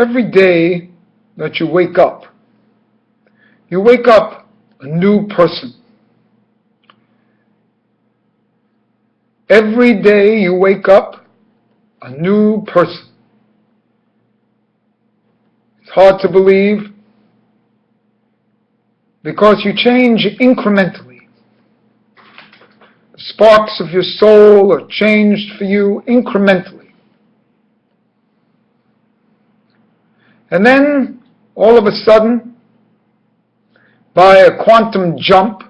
Every day that you wake up a new person. Every day you wake up a new person. It's hard to believe because you change incrementally. The sparks of your soul are changed for you incrementally. And then, all of a sudden, by a quantum jump,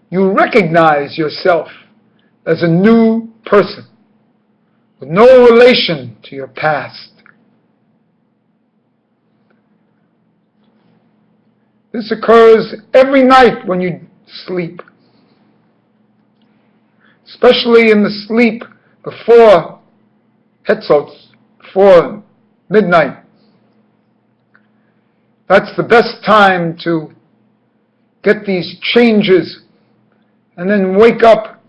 you recognize yourself as a new person with no relation to your past. This occurs every night when you sleep, especially in the sleep before Hetzot, before midnight. That's the best time to get these changes and then wake up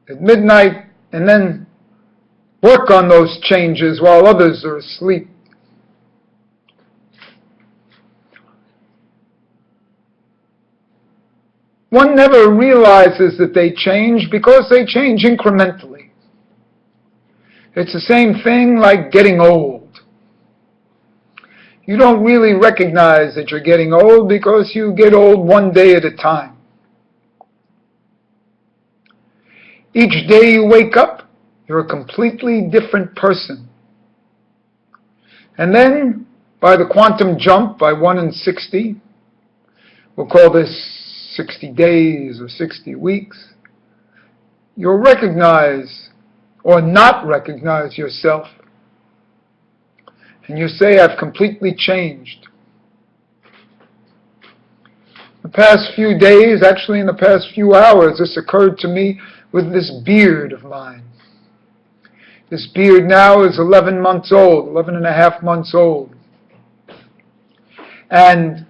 at midnight and then work on those changes while others are asleep. One never realizes that they change because they change incrementally. It's the same thing like getting old. You don't really recognize that you're getting old because you get old one day at a time. Each day you wake up, you're a completely different person. And then, by the quantum jump, by 1 in 60, we'll call this 60 days or 60 weeks, you'll recognize or not recognize yourself. And you say, I've completely changed. The past few days, actually in the past few hours, this occurred to me with this beard of mine. This beard now is 11 months old, 11 and a half months old. And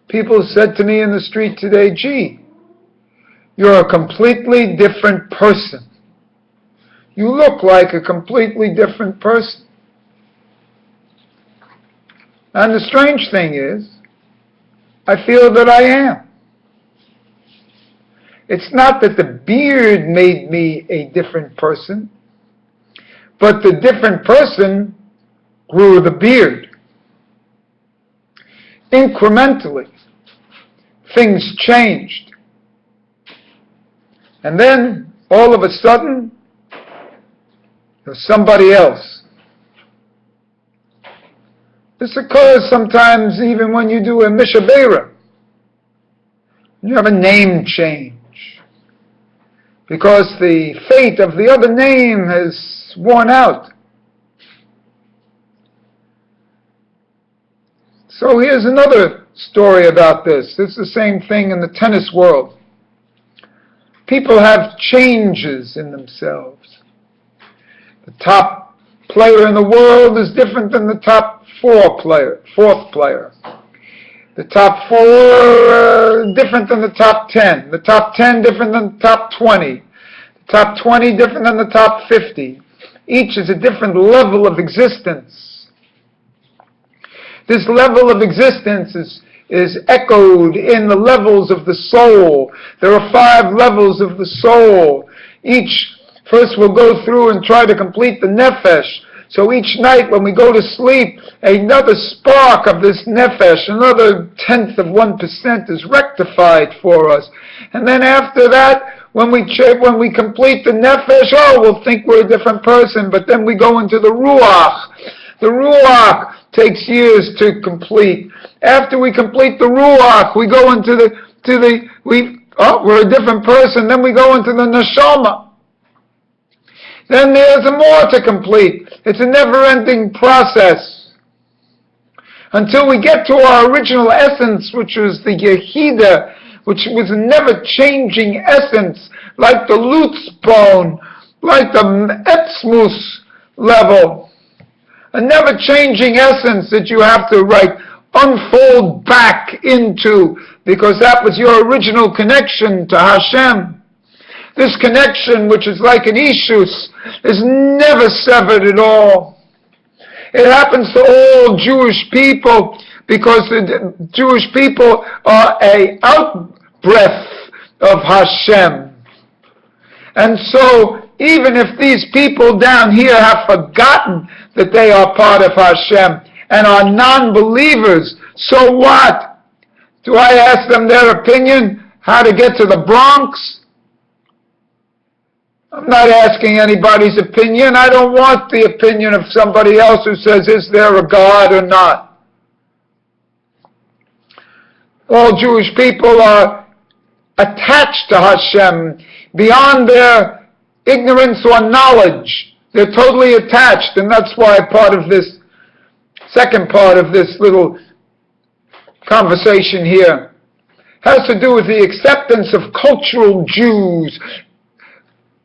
people said to me in the street today, gee, you're a completely different person. You look like a completely different person. And the strange thing is, I feel that I am. It's not that the beard made me a different person, but the different person grew the beard. Incrementally, things changed. And then, all of a sudden, you're somebody else. This occurs sometimes even when you do a mishabera. You have a name change. Because the fate of the other name has worn out. So here's another story about this. It's the same thing in the tennis world. People have changes in themselves. The top player in the world is different than the top fourth player. The top 4 are different than the top 10. The top 10 different than the top 20. The top 20 different than the top 50. Each is a different level of existence. This level of existence is echoed in the levels of the soul. There are 5 levels of the soul. First we'll go through and try to complete the nefesh. So each night when we go to sleep, another spark of this nefesh, another 1/10 of 1% is rectified for us. And then after that, when we complete the nefesh, we'll think we're a different person. But then we go into the ruach. The ruach takes years to complete. After we complete the ruach, we go into we're a different person. Then we go into the neshama. Then there's more to complete. It's a never-ending process. Until we get to our original essence, which was the Yehida, which was a never-changing essence, like the Lutz bone, like the Etzmus level. A never-changing essence that you have to, unfold back into, because that was your original connection to Hashem. This connection, which is like an ishus, is never severed at all. It happens to all Jewish people because the Jewish people are an out-breath of Hashem. And so, even if these people down here have forgotten that they are part of Hashem and are non-believers, so what? Do I ask them their opinion how to get to the Bronx? I'm not asking anybody's opinion. I don't want the opinion of somebody else who says, is there a God or not? All Jewish people are attached to Hashem beyond their ignorance or knowledge. They're totally attached, and that's why part of this second part of this little conversation here has to do with the acceptance of cultural Jews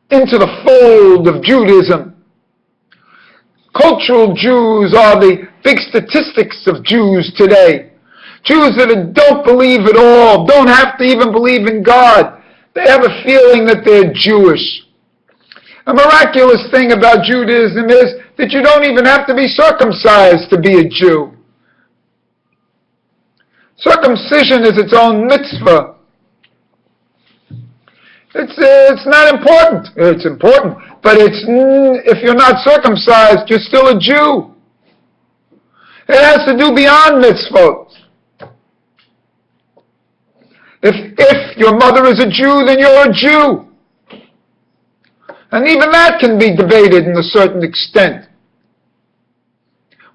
into the fold of Judaism. Cultural Jews are the big statistics of Jews today. Jews that don't believe at all, don't have to even believe in God. They have a feeling that they're Jewish. A miraculous thing about Judaism is that you don't even have to be circumcised to be a Jew. Circumcision is its own mitzvah. It's not important. It's important, but if you're not circumcised, you're still a Jew. It has to do beyond mitzvot. If your mother is a Jew, then you're a Jew. And even that can be debated in a certain extent.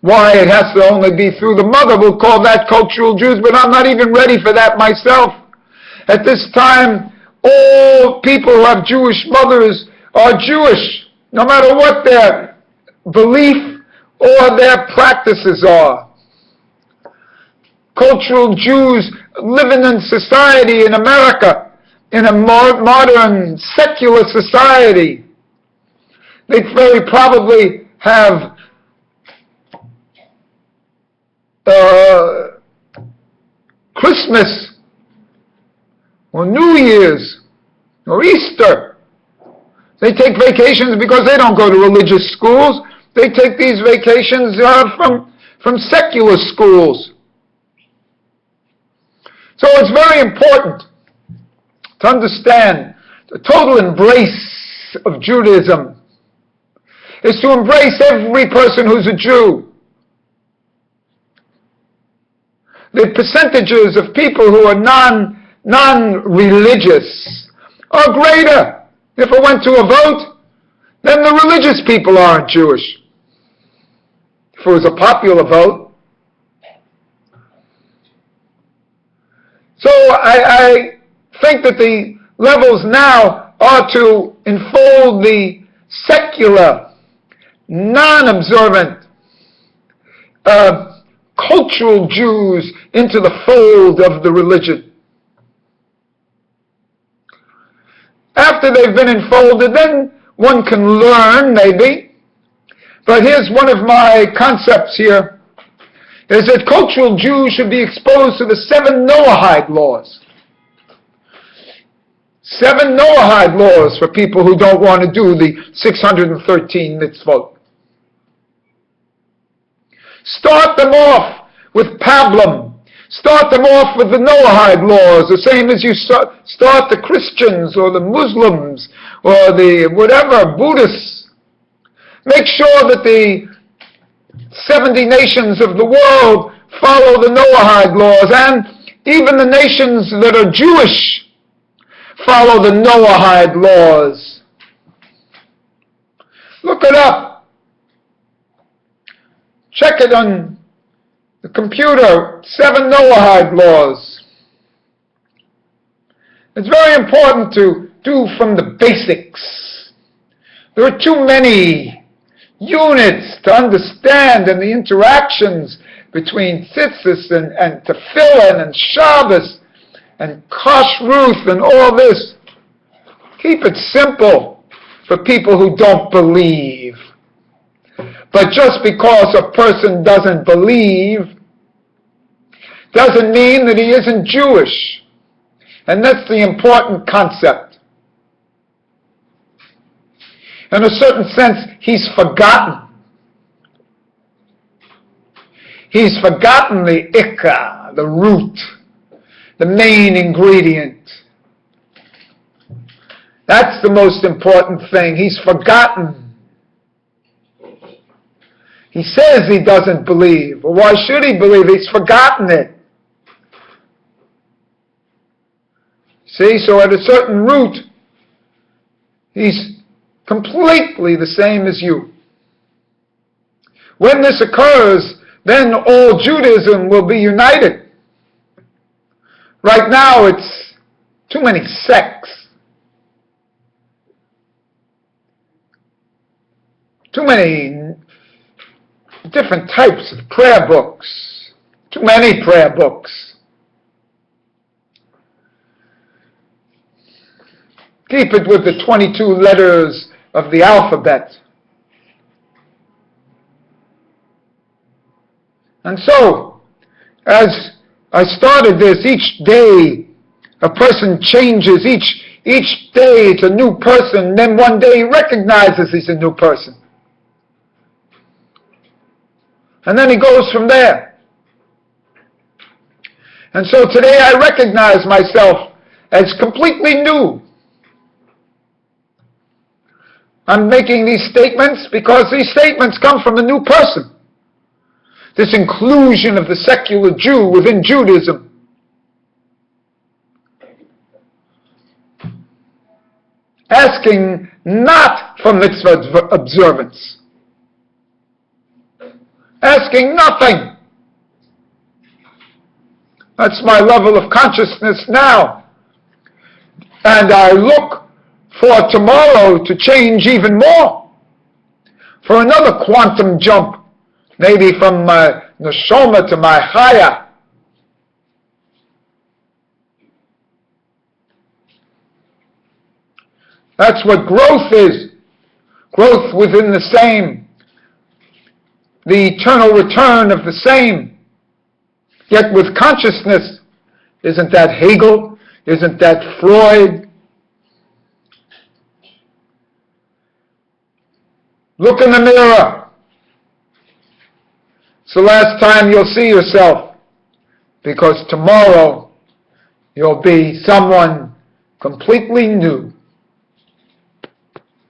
Why it has to only be through the mother, we'll call that cultural Jews, but I'm not even ready for that myself. At this time, all people who have Jewish mothers are Jewish, no matter what their belief or their practices are. Cultural Jews living in society in America, in a modern secular society, they very probably have Christmas or New Year's or Easter. They take vacations because they don't go to religious schools. They take these vacations from secular schools. So it's very important to understand the total embrace of Judaism is to embrace every person who's a Jew. The percentages of people who are non-religious are greater. If it went to a vote, then the religious people aren't Jewish. If it was a popular vote. So I think that the levels now are to enfold the secular, non-observant, cultural Jews into the fold of the religion. After they've been enfolded, then one can learn, maybe. But here's one of my concepts here, is that cultural Jews should be exposed to the 7 Noahide laws. 7 Noahide laws for people who don't want to do the 613 mitzvot. Start them off with pablum. Start them off with the Noahide laws, the same as you start the Christians or the Muslims or the whatever, Buddhists. Make sure that the 70 nations of the world follow the Noahide laws, and even the nations that are Jewish follow the Noahide laws. Look it up. Check it on the computer, 7 Noahide laws. It's very important to do from the basics. There are too many units to understand, and the interactions between tzitzis and tefillin and Shabbos and kashrut and all this. Keep it simple for people who don't believe. But just because a person doesn't believe doesn't mean that he isn't Jewish. And that's the important concept. In a certain sense, he's forgotten. He's forgotten the ikka, the root, the main ingredient. That's the most important thing. He's forgotten. He says he doesn't believe. Well, why should he believe? He's forgotten it. See, so at a certain root, he's completely the same as you. When this occurs, then all Judaism will be united. Right now, it's too many sects. Too many different types of prayer books. Too many prayer books. Keep it with the 22 letters of the alphabet. And so, as I started this, each day a person changes. Each day it's a new person. Then one day he recognizes he's a new person. And then he goes from there. And so today I recognize myself as completely new. I'm making these statements because these statements come from a new person. This inclusion of the secular Jew within Judaism. Asking not for mitzvah observance. Asking nothing. That's my level of consciousness now. And I look for tomorrow to change even more. For another quantum jump. Maybe from my neshama to my chaya. That's what growth is. Growth within the same. The eternal return of the same. Yet with consciousness, isn't that Hegel? Isn't that Freud? Look in the mirror. It's the last time you'll see yourself, because tomorrow you'll be someone completely new.